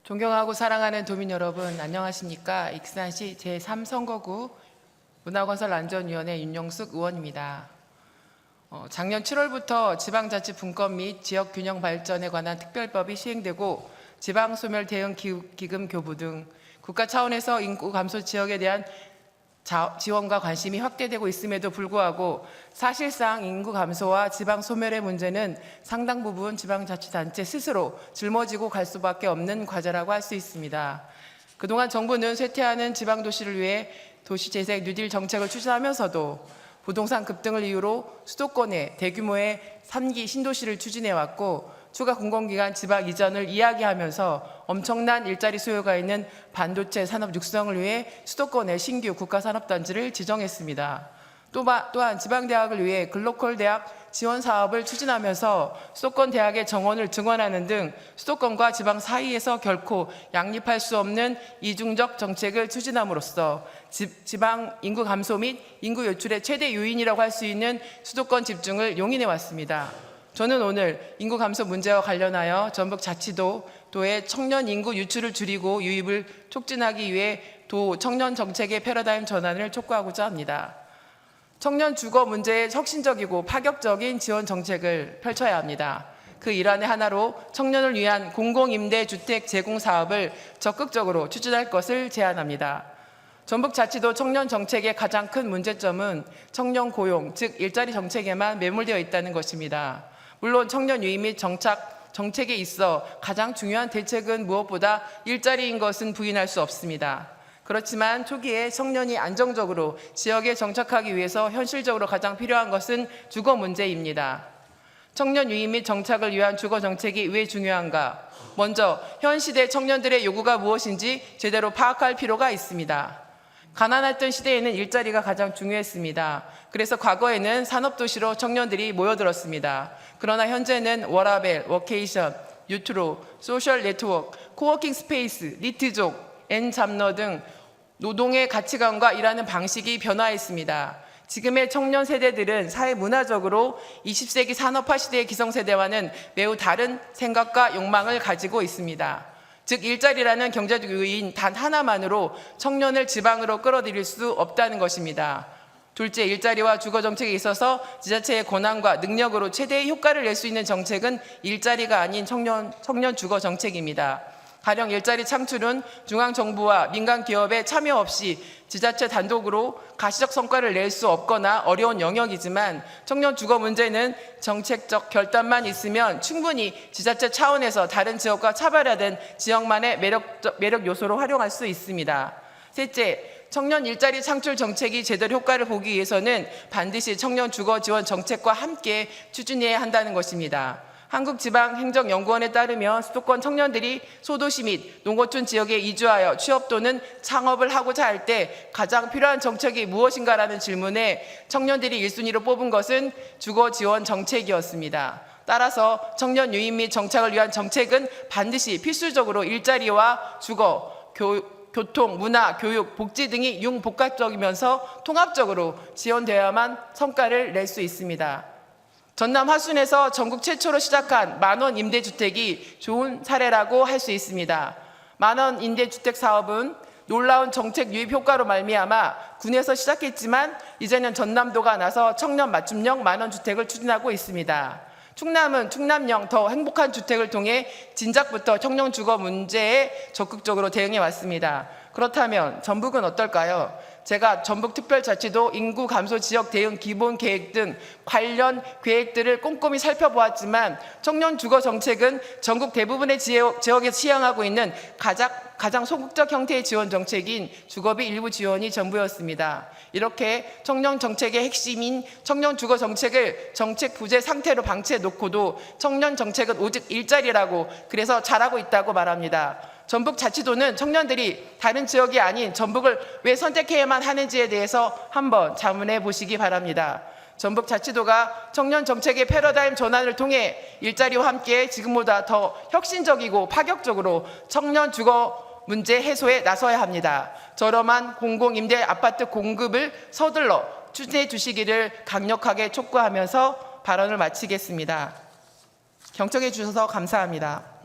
존경하고 사랑하는 도민 여러분, 안녕하십니까? 익산시 제3선거구 문화건설안전위원회 윤영숙 의원입니다. 작년 7월부터 지방자치분권 및 지역균형 발전에 관한 특별법이 시행되고 지방소멸 대응 기금 교부 등 국가 차원에서 인구 감소 지역에 대한 지원과 관심이 확대되고 있음에도 불구하고 사실상 인구 감소와 지방 소멸의 문제는 상당 부분 지방자치단체 스스로 짊어지고 갈 수밖에 없는 과제라고 할 수 있습니다. 그동안 정부는 쇠퇴하는 지방도시를 위해 도시재생 뉴딜 정책을 추진하면서도 부동산 급등을 이유로 수도권에 대규모의 3기 신도시를 추진해왔고 추가 공공기관 지방 이전을 이야기하면서 엄청난 일자리 수요가 있는 반도체 산업 육성을 위해 수도권에 신규 국가산업단지를 지정했습니다. 또한 지방대학을 위해 글로컬 대학 지원 사업을 추진하면서 수도권 대학의 정원을 증원하는 등 수도권과 지방 사이에서 결코 양립할 수 없는 이중적 정책을 추진함으로써 지방 인구 감소 및 인구 요출의 최대 요인이라고 할 수 있는 수도권 집중을 용인해 왔습니다. 저는 오늘 인구 감소 문제와 관련하여 전북자치도의 청년 인구 유출을 줄이고 유입을 촉진하기 위해 도 청년 정책의 패러다임 전환을 촉구하고자 합니다. 청년 주거 문제에 혁신적이고 파격적인 지원 정책을 펼쳐야 합니다. 그 일환의 하나로 청년을 위한 공공임대주택 제공 사업을 적극적으로 추진할 것을 제안합니다. 전북자치도 청년 정책의 가장 큰 문제점은 청년 고용, 즉 일자리 정책에만 매몰되어 있다는 것입니다. 물론 청년 유입 및 정책에 있어 가장 중요한 대책은 무엇보다 일자리인 것은 부인할 수 없습니다. 그렇지만 초기에 청년이 안정적으로 지역에 정착하기 위해서 현실적으로 가장 필요한 것은 주거 문제입니다. 청년 유입 및 정착을 위한 주거 정책이 왜 중요한가? 먼저 현 시대 청년들의 요구가 무엇인지 제대로 파악할 필요가 있습니다. 가난했던 시대에는 일자리가 가장 중요했습니다. 그래서 과거에는 산업도시로 청년들이 모여들었습니다. 그러나 현재는 워라벨, 워케이션, 유트로, 소셜 네트워크, 코워킹 스페이스, 리트족, N잡러 등 노동의 가치관과 일하는 방식이 변화했습니다. 지금의 청년 세대들은 사회 문화적으로 20세기 산업화 시대의 기성세대와는 매우 다른 생각과 욕망을 가지고 있습니다. 즉 일자리라는 경제적 요인 단 하나만으로 청년을 지방으로 끌어들일 수 없다는 것입니다. 둘째, 일자리와 주거 정책에 있어서 지자체의 권한과 능력으로 최대의 효과를 낼 수 있는 정책은 일자리가 아닌 청년 주거 정책입니다. 가령 일자리 창출은 중앙정부와 민간기업의 참여 없이 지자체 단독으로 가시적 성과를 낼 수 없거나 어려운 영역이지만 청년 주거 문제는 정책적 결단만 있으면 충분히 지자체 차원에서 다른 지역과 차별화된 지역만의 매력 요소로 활용할 수 있습니다. 셋째, 청년 일자리 창출 정책이 제대로 효과를 보기 위해서는 반드시 청년 주거 지원 정책과 함께 추진해야 한다는 것입니다. 한국지방행정연구원에 따르면 수도권 청년들이 소도시 및 농어촌 지역에 이주하여 취업 또는 창업을 하고자 할 때 가장 필요한 정책이 무엇인가라는 질문에 청년들이 1순위로 뽑은 것은 주거 지원 정책이었습니다. 따라서 청년 유입 및 정착을 위한 정책은 반드시 필수적으로 일자리와 주거, 교통, 문화, 교육, 복지 등이 융복합적이면서 통합적으로 지원되어야만 성과를 낼 수 있습니다. 전남 화순에서 전국 최초로 시작한 만원 임대주택이 좋은 사례라고 할 수 있습니다. 만원 임대주택 사업은 놀라운 정책 유입 효과로 말미암아 군에서 시작했지만 이제는 전남도가 나서 청년 맞춤형 만원 주택을 추진하고 있습니다. 충남은 충남형 더 행복한 주택을 통해 진작부터 청년 주거 문제에 적극적으로 대응해 왔습니다. 그렇다면 전북은 어떨까요? 제가 전북특별자치도 인구 감소 지역 대응 기본 계획 등 관련 계획들을 꼼꼼히 살펴보았지만 청년 주거 정책은 전국 대부분의 지역에서 시행하고 있는 가장 소극적 형태의 지원 정책인 주거비 일부 지원이 전부였습니다. 이렇게 청년 정책의 핵심인 청년 주거 정책을 정책 부재 상태로 방치해 놓고도 청년 정책은 오직 일자리라고 그래서 잘하고 있다고 말합니다. 전북자치도는 청년들이 다른 지역이 아닌 전북을 왜 선택해야만 하는지에 대해서 한번 자문해 보시기 바랍니다. 전북자치도가 청년 정책의 패러다임 전환을 통해 일자리와 함께 지금보다 더 혁신적이고 파격적으로 청년 주거 문제 해소에 나서야 합니다. 저렴한 공공임대 아파트 공급을 서둘러 추진해 주시기를 강력하게 촉구하면서 발언을 마치겠습니다. 경청해 주셔서 감사합니다.